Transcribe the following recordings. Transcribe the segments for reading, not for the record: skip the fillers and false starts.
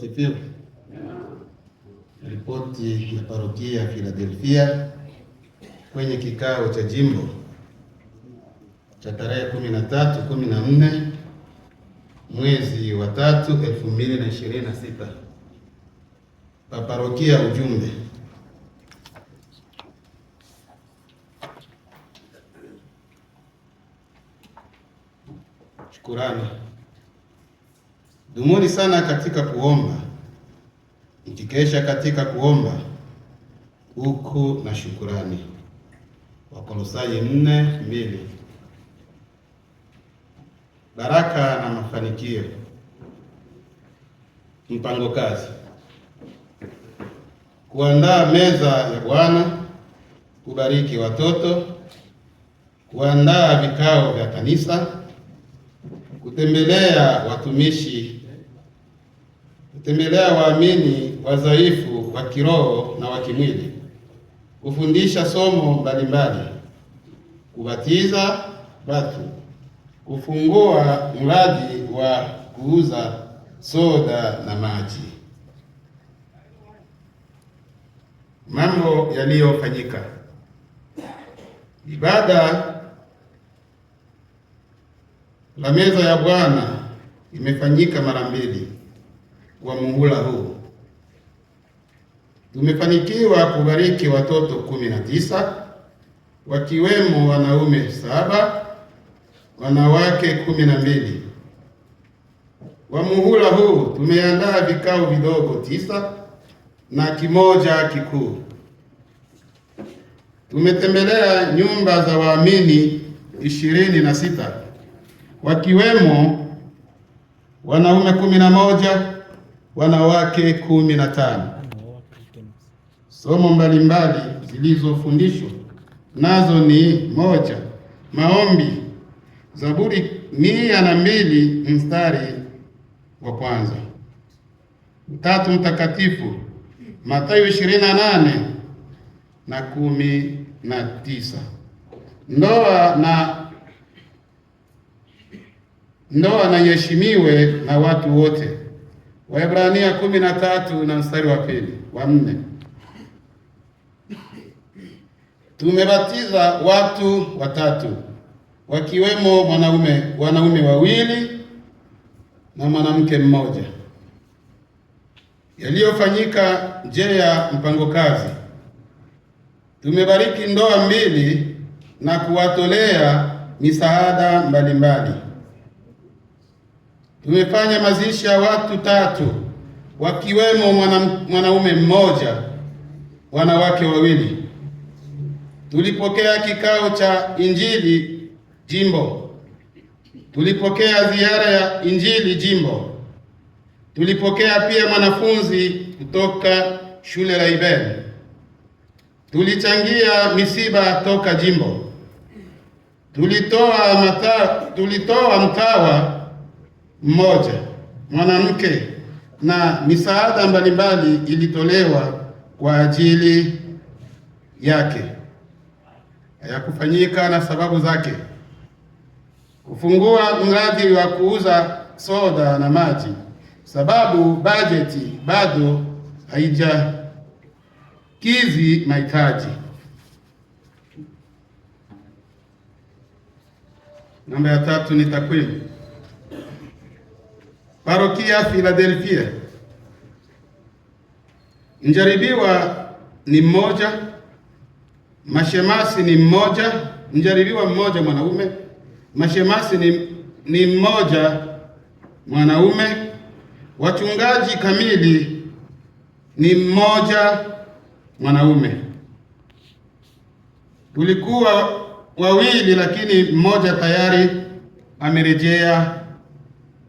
asifiwe. Ripoti ya parokia ya Philadelphia kwenye kikao cha jimbo cha tarehe 13-14 mwezi wa 3 2026. Pa parokia ujumbe: shukurani. Dumuni sana katika kuomba, mkikesha katika kuomba huku na shukurani. Wakolosai 4:2. Baraka na mafanikio. Mpango kazi: kuandaa meza ya Bwana, kubariki watoto, kuandaa vikao vya kanisa, kutembelea watumishi, kutembelea waamini wadhaifu wa kiroho na wa kimwili, kufundisha somo mbalimbali, kubatiza watu, kufungua mradi wa kuuza soda na maji. Mambo yaliyofanyika: ibada la meza ya Bwana imefanyika mara mbili kwa muhula huu. Tumefanikiwa kubariki watoto 19 wakiwemo wanaume 7, wanawake 12. Kwa muhula huu tumeandaa vikao vidogo 9 na kimoja kikuu. Tumetembelea nyumba za waamini 26 wakiwemo wanaume 11, wanawake 15. Somo mbalimbali zilizofundishwa nazo ni: 1, maombi, Zaburi 102 mstari wa kwanza; 3, mtakatifu, Mathayo 28 na 19; ndoa na iheshimiwe na watu wote, Waebrania 13 na mstari wa 4. Tumebatiza watu 3 wakiwemo wanaume 2 na mwanamke 1. Yaliyofanyika nje ya mpango kazi: tumebariki ndoa 2 na kuwatolea misaada mbalimbali. Tumefanya mazishi ya watu 3 wakiwemo mwanaume 1, wanawake 2. Tulipokea kikao cha Injili jimbo. Tulipokea ziara ya Injili jimbo. Tulipokea pia mwanafunzi kutoka shule la Iberi. Tulichangia misiba toka jimbo. Tulitoa mtawa 1 mwanamke na misaada mbalimbali ilitolewa kwa ajili yake. Hayakufanyika na sababu zake: kufungua mradi wa kuuza soda na maji, sababu bajeti bado haijakidhi mahitaji. Namba ya 3 ni takwimu. Parokia Philadelphia, mjaribiwa ni 1, mashemasi ni 1, mjaribiwa 1 mwanaume, mashemasi ni 1 mwanaume, wachungaji kamili ni 1 mwanaume. Tulikuwa 2 lakini 1 tayari amerejea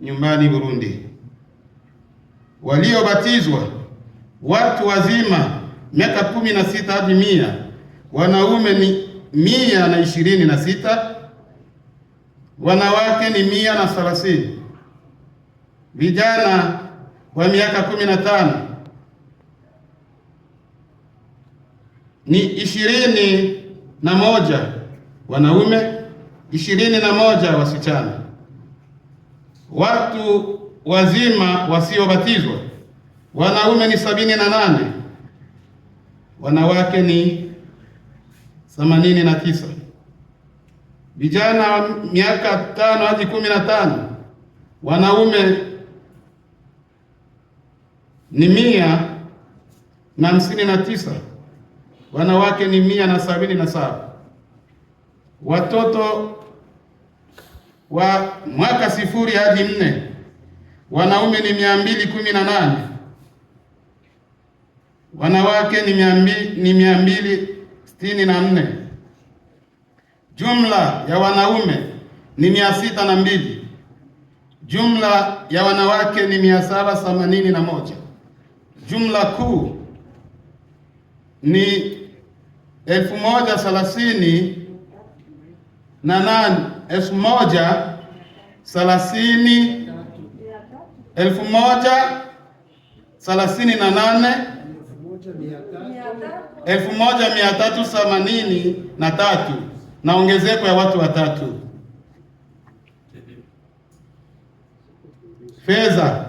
nyumbani Burundi. Waliobatizwa watu wazima miaka 16 hadi 100, wanaume ni 126, wanawake ni 130. Vijana wa miaka 15 ni 21 wanaume, 21 wasichana. Watu wazima wasiobatizwa Wanaume ni 78, wanawake ni 89. Vijana wa miaka 5 hadi 15, wanaume ni 159, wanawake ni 177. Watoto wa mwaka 0 hadi 4, wanaume ni 218, wanawake ni 264. Jumla ya wanaume ni 602, jumla ya wanawake ni 781. Jumla kuu ni 1038 1383 na ongezeko ya watu watatu. Fedha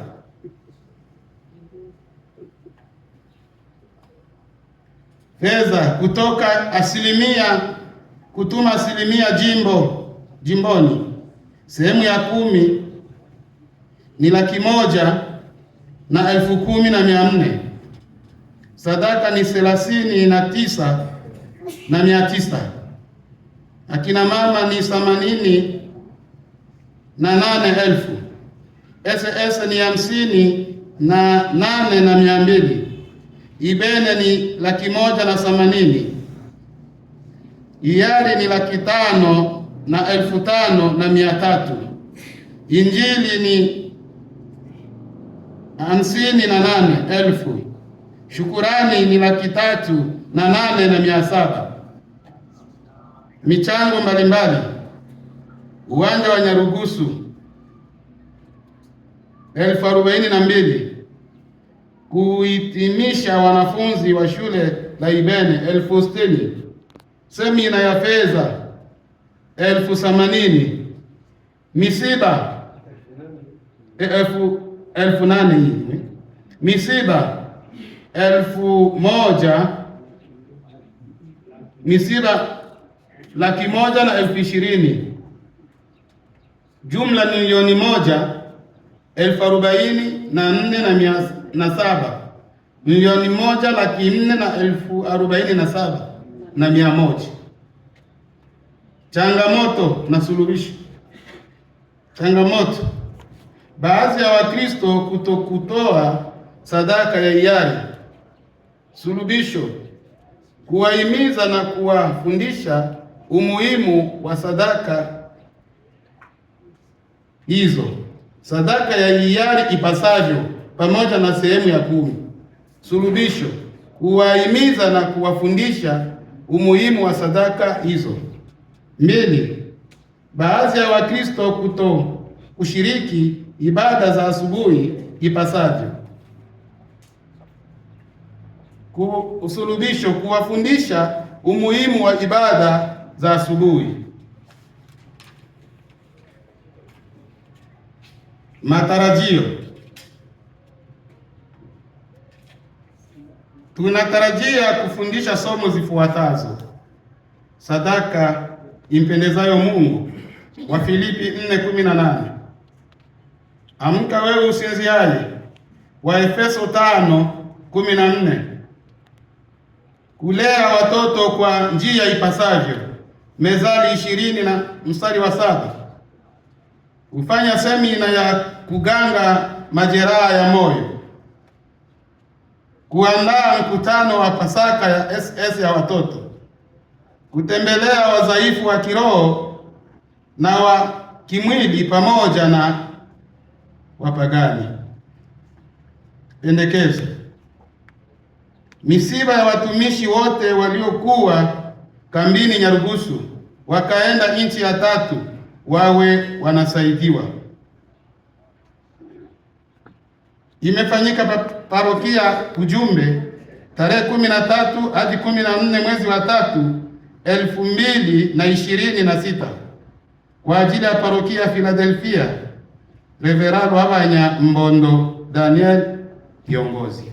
kutuma asilimia jimboni, sehemu ya 10 ni 1,10,110,400. Sadaka ni 39,900. Akina mama ni 88,000. SS ni 58,200. Ibene ni 180,000. Iyari ni 505,300. Injili ni 58,000. Shukurani ni 308,700. Michango mbalimbali: uwanja wa Nyarugusu 42,000, kuhitimisha wanafunzi wa shule la Ibene 60,000, semina ya fedha 80,000, misiba 8,000 hivi, misiba 1,000, misiba 120,000. Jumla milioni 1,044,700, milioni 1,447,100. Changamoto na suluhisho. Changamoto: baadhi ya Wakristo kutokutoa sadaka ya hiari. Suluhisho: kuwahimiza na kuwafundisha umuhimu wa sadaka hizo, sadaka ya hiari ipasavyo, pamoja na sehemu ya 10. Suluhisho: kuwahimiza na kuwafundisha umuhimu wa sadaka hizo. 2. Baadhi ya Wakristo kushiriki ibada za asubuhi ipasavyo. Usuluhisho: kuwafundisha umuhimu wa ibada za asubuhi. Matarajio: tunatarajia kufundisha somo zifuatazo: sadaka impendezayo Mungu, Wafilipi 4:18; amka wewe usinziaye, Waefeso 5:14; kulea watoto kwa njia ipasavyo, Mezali 20:7; kufanya semina ya kuganga majeraha ya moyo; kuandaa mkutano wa Pasaka ya SS ya watoto; kutembelea wadhaifu wa kiroho na wa kimwili pamoja na wapagani. Pendekezo: misiba ya watumishi wote waliokuwa kambini Nyarugusu wakaenda nchi ya 3 wawe wanasaidiwa. Imefanyika parokia Ujumbe tarehe 13 hadi 14 mwezi wa 3 2026 kwa ajili ya parokia Philadelphia, Reverendo Habanya Mbondo Daniel kiongozi.